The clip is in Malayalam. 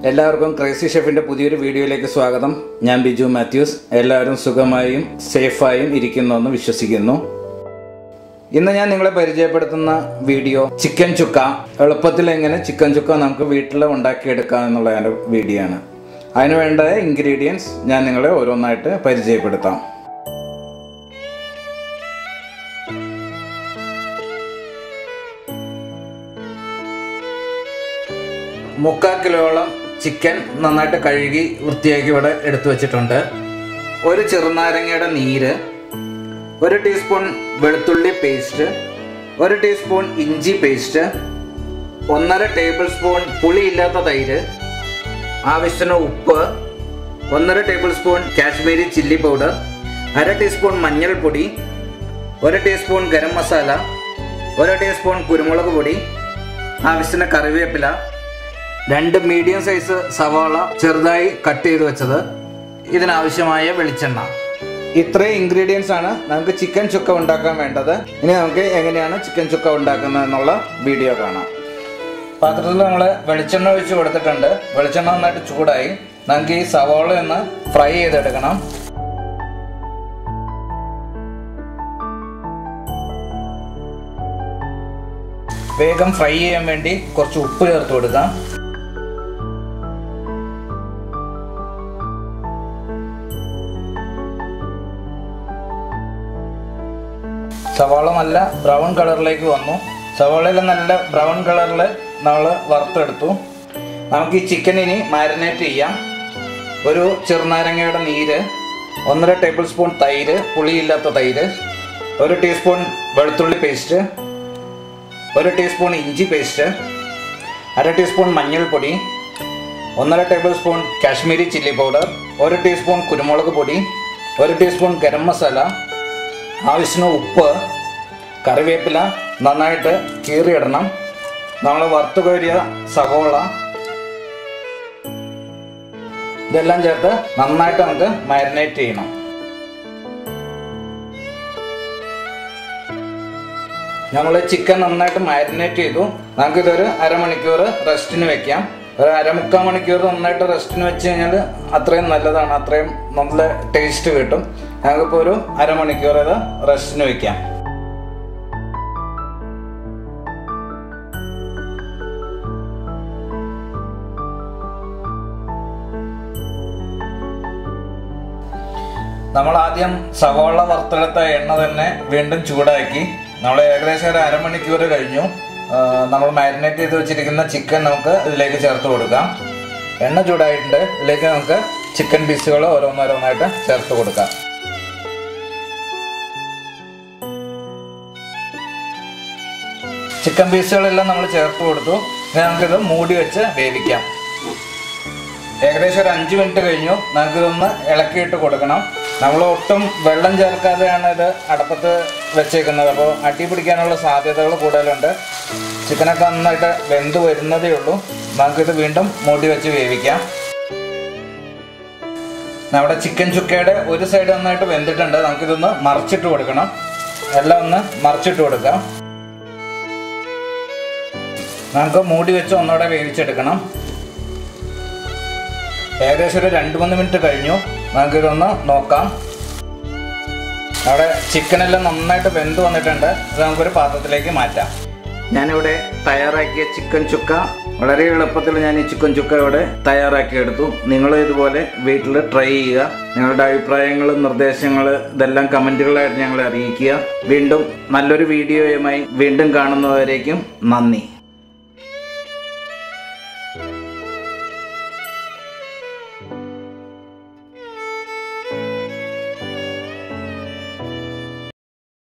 എല്ലാവർക്കും ക്രേസി ഷെഫിന്റെ പുതിയൊരു വീഡിയോയിലേക്ക് സ്വാഗതം. ഞാൻ ബിജു മാത്യൂസ്. എല്ലാവരും സുഖമായും സേഫായും ഇരിക്കുന്നുവെന്ന് വിശ്വസിക്കുന്നു. ഇന്ന് ഞാൻ നിങ്ങളെ പരിചയപ്പെടുത്തുന്ന വീഡിയോ ചിക്കൻ ചുക്ക. എളുപ്പത്തിൽ എങ്ങനെ ചിക്കൻ ചുക്ക നമുക്ക് വീട്ടിൽ ഉണ്ടാക്കിയെടുക്കാം എന്നുള്ള വീഡിയോ ആണ്. അതിന് വേണ്ട ഇൻഗ്രീഡിയൻസ് ഞാൻ നിങ്ങളെ ഓരോന്നായിട്ട് പരിചയപ്പെടുത്താം. 3/4 കിലോളം ചിക്കൻ നന്നായിട്ട് കഴുകി വൃത്തിയാക്കി ഇവിടെ എടുത്തു വെച്ചിട്ടുണ്ട്. ഒരു ചെറുനാരങ്ങയുടെ നീര്, 1 ടീസ്പൂൺ വെളുത്തുള്ളി പേസ്റ്റ്, 1 ടീസ്പൂൺ ഇഞ്ചി പേസ്റ്റ്, 1.5 ടേബിൾ സ്പൂൺ പുളിയില്ലാത്ത തൈര്, ആവശ്യത്തിന് ഉപ്പ്, 1.5 table spoon Kashmiri chilli powder, 1/2 teaspoon മഞ്ഞൾപ്പൊടി, 1 ടീസ്പൂൺ ഗരം മസാല, 1 ടീസ്പൂൺ കുരുമുളക് പൊടി, ആവശ്യത്തിന് കറിവേപ്പില, 2 മീഡിയം സൈസ് സവാള ചെറുതായി കട്ട് ചെയ്ത് വെച്ചത്, ഇതിനാവശ്യമായ വെളിച്ചെണ്ണ. ഇത്രയും ഇൻഗ്രീഡിയൻസ് ആണ് നമുക്ക് ചിക്കൻ ചുക്ക ഉണ്ടാക്കാൻ വേണ്ടത്. ഇനി നമുക്ക് എങ്ങനെയാണ് ചിക്കൻ ചുക്ക ഉണ്ടാക്കുന്നത് എന്നുള്ള വീഡിയോ കാണാം. പാത്രത്തിൽ നമ്മൾ വെളിച്ചെണ്ണ ഒഴിച്ച് കൊടുത്തിട്ടുണ്ട്. വെളിച്ചെണ്ണ നന്നായിട്ട് ചൂടായി. നമുക്ക് ഈ സവാള ഒന്ന് ഫ്രൈ ചെയ്തെടുക്കണം. വേഗം ഫ്രൈ ചെയ്യാൻ വേണ്ടി കുറച്ച് ഉപ്പ് ചേർത്ത് കൊടുക്കാം. സവാള നല്ല ബ്രൗൺ കളറിലേക്ക് വന്നു. സവാളയിൽ നല്ല ബ്രൗൺ കളറിൽ നമ്മൾ വറുത്തെടുത്തു. നമുക്ക് ഈ ചിക്കൻ ഇനി മാരിനേറ്റ് ചെയ്യാം. ഒരു ചെറുനാരങ്ങയുടെ നീര്, 1.5 ടേബിൾ സ്പൂൺ തൈര്, പുളിയില്ലാത്ത തൈര്, 1 ടീസ്പൂൺ വെളുത്തുള്ളി പേസ്റ്റ്, 1 ടീസ്പൂൺ ഇഞ്ചി പേസ്റ്റ്, 1/2 ടീസ്പൂൺ മഞ്ഞൾപ്പൊടി, 1.5 table spoon Kashmiri chilli powder, 1 teaspoon കുരുമുളക് പൊടി, 1 ടീസ്പൂൺ ഗരം മസാല, ആവശ്യത്തിന് ഉപ്പ്, കറിവേപ്പില നന്നായിട്ട് കീറിയിടണം. നമ്മൾ വറുത്ത് കോരിയ സവോള, ഇതെല്ലാം ചേർത്ത് നന്നായിട്ട് നമുക്ക് മാരിനേറ്റ് ചെയ്യണം. നമ്മൾ ചിക്കൻ നന്നായിട്ട് മാരിനേറ്റ് ചെയ്തു. നമുക്കിതൊരു അരമണിക്കൂർ റെസ്റ്റിന് വെക്കാം. ഒരു 3/4 മണിക്കൂർ നന്നായിട്ട് റെസ്റ്റിന് വെച്ച് കഴിഞ്ഞാൽ അത്രയും നല്ലതാണ്, അത്രയും നല്ല ടേസ്റ്റ് കിട്ടും. ഞങ്ങൾക്കിപ്പോൾ ഒരു അരമണിക്കൂർ ഇത് റെസ്റ്റിന് വെക്കാം. നമ്മൾ ആദ്യം സവാള വറുത്തെടുത്ത എണ്ണ തന്നെ വീണ്ടും ചൂടാക്കി. നമ്മൾ ഏകദേശം ഒരു അരമണിക്കൂർ കഴിഞ്ഞു. നമ്മൾ മാരിനേറ്റ് ചെയ്ത് വെച്ചിരിക്കുന്ന ചിക്കൻ നമുക്ക് ഇതിലേക്ക് ചേർത്ത് കൊടുക്കാം. എണ്ണ ചൂടായിട്ടുണ്ട്. ഇതിലേക്ക് നമുക്ക് ചിക്കൻ പീസുകൾ ഓരോന്നോരോന്നായിട്ട് ചേർത്ത് കൊടുക്കാം. ചിക്കൻ പീസുകളെല്ലാം നമ്മൾ ചേർത്ത് കൊടുത്തു. ഇനി നമുക്കിത് മൂടി വെച്ച് വേവിക്കാം. ഏകദേശം ഒരു 5 മിനിറ്റ് കഴിഞ്ഞു. നമുക്കിതൊന്ന് ഇളക്കിയിട്ട് കൊടുക്കണം. നമ്മൾ ഒട്ടും വെള്ളം ചേർക്കാതെയാണ് ഇത് അടപ്പത്ത് വെച്ചേക്കുന്നത്. അപ്പോൾ അടി പിടിക്കാനുള്ള സാധ്യതകൾ കൂടുതലുണ്ട്. ചിക്കനൊക്കെ നന്നായിട്ട് വെന്ത് വരുന്നതേ ഉള്ളൂ. നമുക്കിത് വീണ്ടും മൂടി വെച്ച് വേവിക്കാം. നമ്മുടെ ചിക്കൻ ചുക്കയുടെ ഒരു സൈഡ് നന്നായിട്ട് വെന്തിട്ടുണ്ട്. നമുക്കിതൊന്ന് മറിച്ചിട്ട് കൊടുക്കണം. എല്ലാം ഒന്ന് മറിച്ചിട്ട് കൊടുക്കാം. നമുക്ക് മൂടി വെച്ച് ഒന്നുകൂടെ വേവിച്ചെടുക്കണം. ഏകദേശം ഒരു 2-3 മിനിറ്റ് കഴിഞ്ഞു. നമുക്കിതൊന്ന് നോക്കാം. അവിടെ ചിക്കനെല്ലാം നന്നായിട്ട് വെന്ത് വന്നിട്ടുണ്ട്. ഇത് നമുക്കൊരു പാത്രത്തിലേക്ക് മാറ്റാം. ഞാനിവിടെ തയ്യാറാക്കിയ ചിക്കൻ ചുക്ക, വളരെ എളുപ്പത്തിൽ ഞാൻ ഈ ചിക്കൻ ചുക്ക ഇവിടെ തയ്യാറാക്കിയെടുത്തു. നിങ്ങൾ ഇതുപോലെ വീട്ടിൽ ട്രൈ ചെയ്യുക. നിങ്ങളുടെ അഭിപ്രായങ്ങൾ, നിർദ്ദേശങ്ങൾ ഇതെല്ലാം കമൻറ്റുകളായിട്ട് ഞങ്ങളെ അറിയിക്കുക. വീണ്ടും നല്ലൊരു വീഡിയോയുമായി വീണ്ടും കാണുന്നവരേക്കും നന്ദി.